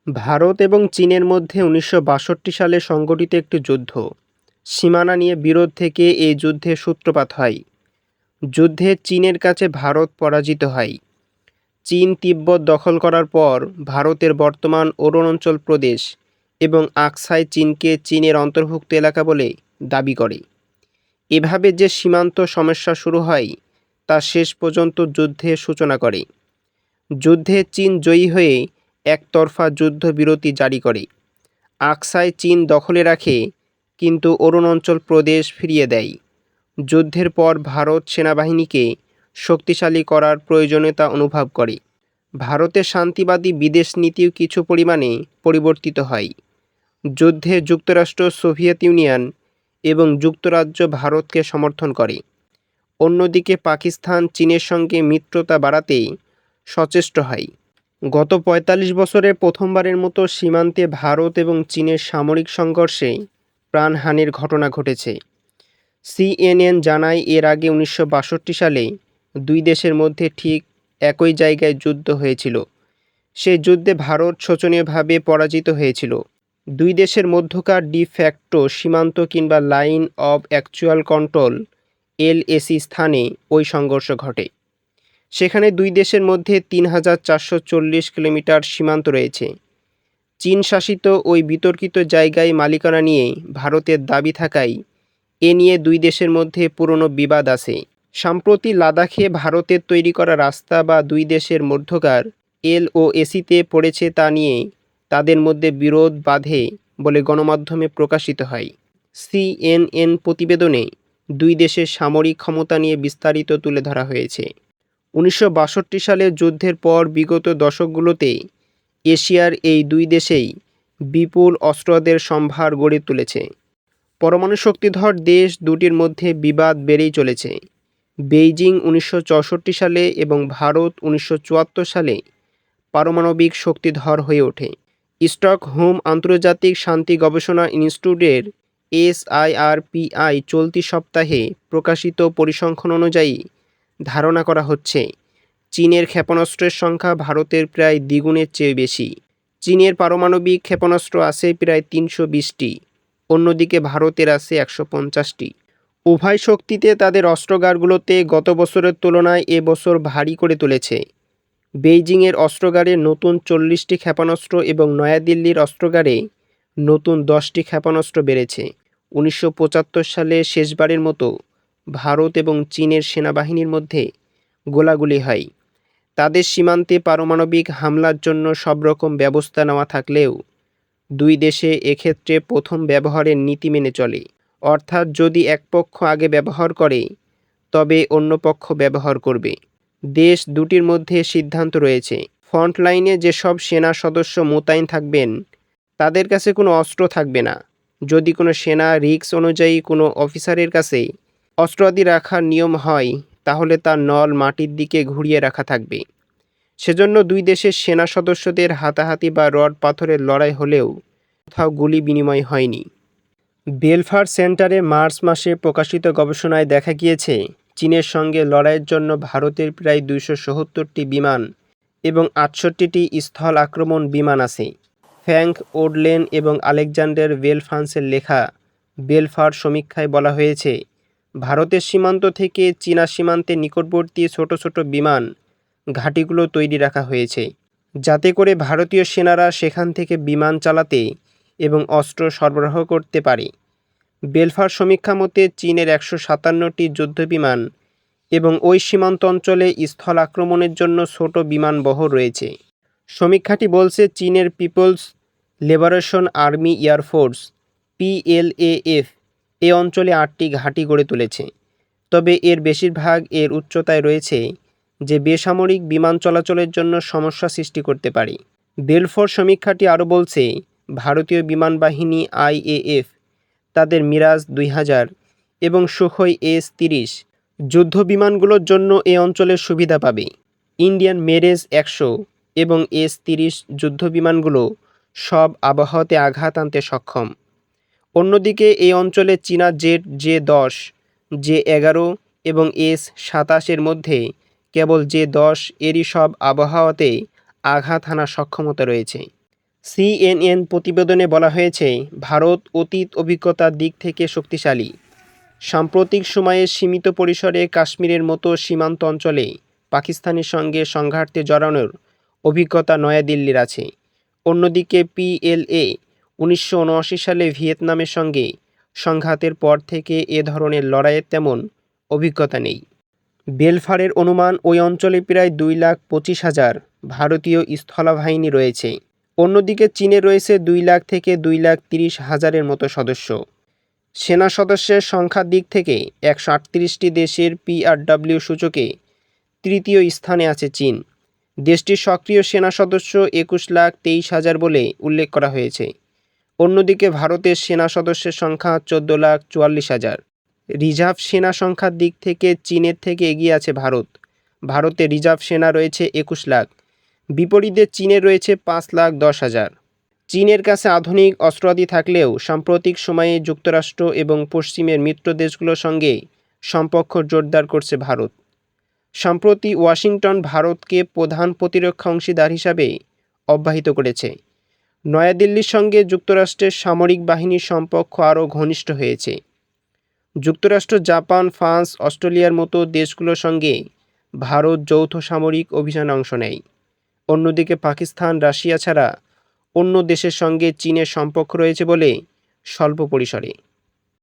ভারত এবং চীনের মধ্যে ১৯৬২ সালে সংঘটিত একটি যুদ্ধ, সীমানা নিয়ে বিরোধ থেকে এই যুদ্ধের সূত্রপাত হয়। যুদ্ধে চীনের কাছে ভারত পরাজিত হয়। চীন তিব্বত দখল করার পর ভারতের বর্তমান অরুণাচল প্রদেশ এবং আকসাই চীনকে চীনের অন্তর্ভুক্ত এলাকা বলে দাবি করে। এভাবে যে সীমান্ত সমস্যা শুরু হয় তা শেষ পর্যন্ত যুদ্ধের সূচনা করে। যুদ্ধে চীন জয়ী হয়ে একতরফা যুদ্ধবিরতি জারি করে। আকসাই চীন দখলে রাখে কিন্তু অরুণাচল প্রদেশ ফিরিয়ে দেয়। যুদ্ধের পর ভারত সেনাবাহিনীকে শক্তিশালী করার প্রয়োজনীয়তা অনুভব করে। ভারতের শান্তিবাদী বিদেশ নীতিও কিছু পরিমাণে পরিবর্তিত হয়। যুদ্ধে যুক্তরাষ্ট্র, সোভিয়েত ইউনিয়ন এবং যুক্তরাজ্য ভারতকে সমর্থন করে। অন্যদিকে পাকিস্তান চীনের সঙ্গে মিত্রতা বাড়াতে সচেষ্ট হয়। গত ৪৫ বছরে প্রথমবারের মতো সীমান্তে ভারত এবং চীনের সামরিক সংঘর্ষে প্রাণহানির ঘটনা ঘটেছে। সিএনএন জানায় এর আগে ১৯৬২ সালে দুই দেশের মধ্যে ঠিক একই জায়গায় যুদ্ধ হয়েছিল। সেই যুদ্ধে ভারত শোচনীয়ভাবে পরাজিত হয়েছিল। দুই দেশের মধ্যকার ডি ফ্যাক্টো সীমান্ত কিংবা line of actual control LAC স্থানে ওই সংঘর্ষ ঘটে। সেখানে দুই দেশের মধ্যে ৩,৪৪০ কিলোমিটার সীমান্ত রয়েছে। চীন শাসিত ওই বিতর্কিত জায়গায় মালিকানা নিয়ে ভারতের দাবি থাকায় এ নিয়ে দুই দেশের মধ্যে পুরনো বিবাদ আছে। সম্প্রতি লাদাখে ভারতের তৈরি করা রাস্তা বা দুই দেশের মধ্যকার এলওএসিতে পড়েছে তা নিয়ে তাদের মধ্যে বিরোধ বাধে বলে গণমাধ্যমে প্রকাশিত হয়। সিএনএন প্রতিবেদনে দুই দেশের সামরিক ক্ষমতা নিয়ে বিস্তারিত তুলে ধরা হয়েছে। ১৯৬২ সালের যুদ্ধের পর বিগত দশকগুলোতে এশিয়ার এই দুই দেশেই বিপুল অস্ত্রদের সম্ভার গড়ে তুলেছে। পরমাণু শক্তিধর দেশ দুটির মধ্যে বিবাদ বেড়েই চলেছে। বেইজিং ১৯৬৪ সালে এবং ভারত ১৯৭৪ সালে পারমাণবিক শক্তিধর হয়ে ওঠে। স্টকহোম আন্তর্জাতিক শান্তি গবেষণা ইনস্টিটিউটের এসআইআরপিআই চলতি সপ্তাহে প্রকাশিত পরিসংখ্যান অনুযায়ী ধারণা করা হচ্ছে, চীনের ক্ষেপণাস্ত্রের সংখ্যা ভারতের প্রায় দ্বিগুণের চেয়ে বেশি। চীনের পারমাণবিক ক্ষেপণাস্ত্র আছে প্রায় ৩২০টি, অন্যদিকে ভারতের আছে ১৫০টি। উভয় শক্তিতে তাদের অস্ত্রাগারগুলোতে গত বছরের তুলনায় এবছর ভারী করে তুলেছে। বেইজিংয়ের অস্ত্রাগারে নতুন ৪০টি ক্ষেপণাস্ত্র এবং নয়াদিল্লির অস্ত্রাগারে নতুন 10টি ক্ষেপণাস্ত্র বেড়েছে। ১৯৭৫ সালে শেষবারের মতো ভারত এবং চীনের সেনাবাহিনীর মধ্যে গোলাগুলি হয়। তাদের সীমান্তে পারমাণবিক হামলার জন্য সব রকম ব্যবস্থা নেওয়া থাকলেও দুই দেশে এক্ষেত্রে প্রথম ব্যবহারের নীতি মেনে চলে। অর্থাৎ যদি এক পক্ষ আগে ব্যবহার করে তবে অন্য পক্ষ ব্যবহার করবে। দেশ দুটির মধ্যে সিদ্ধান্ত রয়েছে, ফ্রন্টলাইনে যেসব সেনা সদস্য মোতায়েন থাকবেন তাদের কাছে কোনো অস্ত্র থাকবে না। যদি কোনো সেনা রিস্ক অনুযায়ী কোনো অফিসারের কাছে অস্ত্রাদি রাখার নিয়ম হয় তাহলে তার নল মাটির দিকে ঘুরিয়ে রাখা থাকবে। সেজন্য দুই দেশের সেনা সদস্যদের হাতাহাতি বা রড পাথরের লড়াই হলেও কোথাও গুলি বিনিময় হয়নি। বেলফার সেন্টারে মার্চ মাসে প্রকাশিত গবেষণায় দেখা গিয়েছে, চীনের সঙ্গে লড়াইয়ের জন্য ভারতের প্রায় ২৭০টি বিমান এবং ৬৮টি স্থল আক্রমণ বিমান আছে। ফ্র্যাঙ্ক ওডলেন এবং আলেকজান্ডার বেলফান্সের লেখা বেলফার সমীক্ষায় বলা হয়েছে, ভারতের সীমান্ত থেকে চীনা সীমান্তের নিকটবর্তী ছোট ছোট বিমান ঘাঁটিগুলো তৈরি রাখা হয়েছে, যাতে করে ভারতীয় সেনারা সেখান থেকে বিমান চালাতে এবং অস্ত্র সরবরাহ করতে পারে। বেলফার সমীক্ষা মতে চীনের ১৫৭টি যুদ্ধবিমান এবং ওই সীমান্ত অঞ্চলে স্থল আক্রমণের জন্য ছোট বিমান বহর রয়েছে। সমীক্ষাটি বলছে চীনের পিপলস লিবারেশন আর্মি এয়ারফোর্স পিএলএএফ এ অঞ্চলে ৮টি ঘাঁটি গড়ে তুলেছে। তবে এর বেশিরভাগ এর উচ্চতায় রয়েছে, যে বেসামরিক বিমান চলাচলের জন্য সমস্যা সৃষ্টি করতে পারে। বেলফোর সমীক্ষাটি আরও বলছে, ভারতীয় বিমান বাহিনী আইএএফ তাদের মিরাজ ২০০০ এবং সুখোই এস-৩০ যুদ্ধ বিমানগুলোর জন্য এ অঞ্চলের সুবিধা পাবে। ইন্ডিয়ান মেরেজ ১০০ এবং এস-৩০ যুদ্ধ বিমানগুলো সব আবহাওয়াতে আঘাত আনতে সক্ষম। অন্যদিকে এই অঞ্চলে চীনা জেট জে-১০, জে-১১ এবং এস-২৭ এর মধ্যে কেবল জে-১০ এরই সব আবহাওয়াতে আঘাত হানার সক্ষমতা রয়েছে। সিএনএন প্রতিবেদনে বলা হয়েছে, ভারত অতীত অভিজ্ঞতার দিক থেকে শক্তিশালী। সাম্প্রতিক সময়ে সীমিত পরিসরে কাশ্মীরের মতো সীমান্ত অঞ্চলে পাকিস্তানের সঙ্গে সংঘাতে জড়ানোর অভিজ্ঞতা নয়াদিল্লির আছে। অন্যদিকে পিএলএ 1979 সালে ভিয়েতনামের সঙ্গে সংঘাতের পর থেকে এ ধরনের লড়াইয়ের তেমন অভিজ্ঞতা নেই। বেলফারের অনুমান, ওই অঞ্চলে প্রায় 2,25,000 ভারতীয় স্থলবাহিনী রয়েছে। অন্যদিকে চীনে রয়েছে 2 লাখ থেকে 2,30,000-এর মতো সদস্য। সেনা সদস্যের সংখ্যার দিক থেকে 138টি দেশের PRW সূচকে তৃতীয় স্থানে আছে চীন। দেশটির সক্রিয় সেনা সদস্য 21,23,000 বলে উল্লেখ করা হয়েছে। অন্যদিকে ভারতের সেনা সদস্যের সংখ্যা 14,44,000। রিজার্ভ সেনা সংখ্যার দিক থেকে চীনের থেকে এগিয়ে আছে ভারত। ভারতে রিজার্ভ সেনা রয়েছে 21 লাখ, বিপরীতে চীনে রয়েছে 5,10,000। চীনের কাছে আধুনিক অস্ত্রাদি থাকলেও সাম্প্রতিক সময়ে যুক্তরাষ্ট্র এবং পশ্চিমের মিত্র দেশগুলোর সঙ্গে সম্পর্ক জোরদার করছে ভারত। সম্প্রতি ওয়াশিংটন ভারতকে প্রধান প্রতিরক্ষা অংশীদার হিসাবে অব্যাহত করেছে। নয়াদিল্লির সঙ্গে যুক্তরাষ্ট্রের সামরিক বাহিনীর সম্পর্ক আরও ঘনিষ্ঠ হয়েছে। যুক্তরাষ্ট্র, জাপান, ফ্রান্স, অস্ট্রেলিয়ার মতো দেশগুলোর সঙ্গে ভারত যৌথ সামরিক অভিযানে অংশ নেয়। অন্যদিকে পাকিস্তান, রাশিয়া ছাড়া অন্য দেশের সঙ্গে চীনের সম্পর্ক রয়েছে বলে স্বল্প পরিসরে।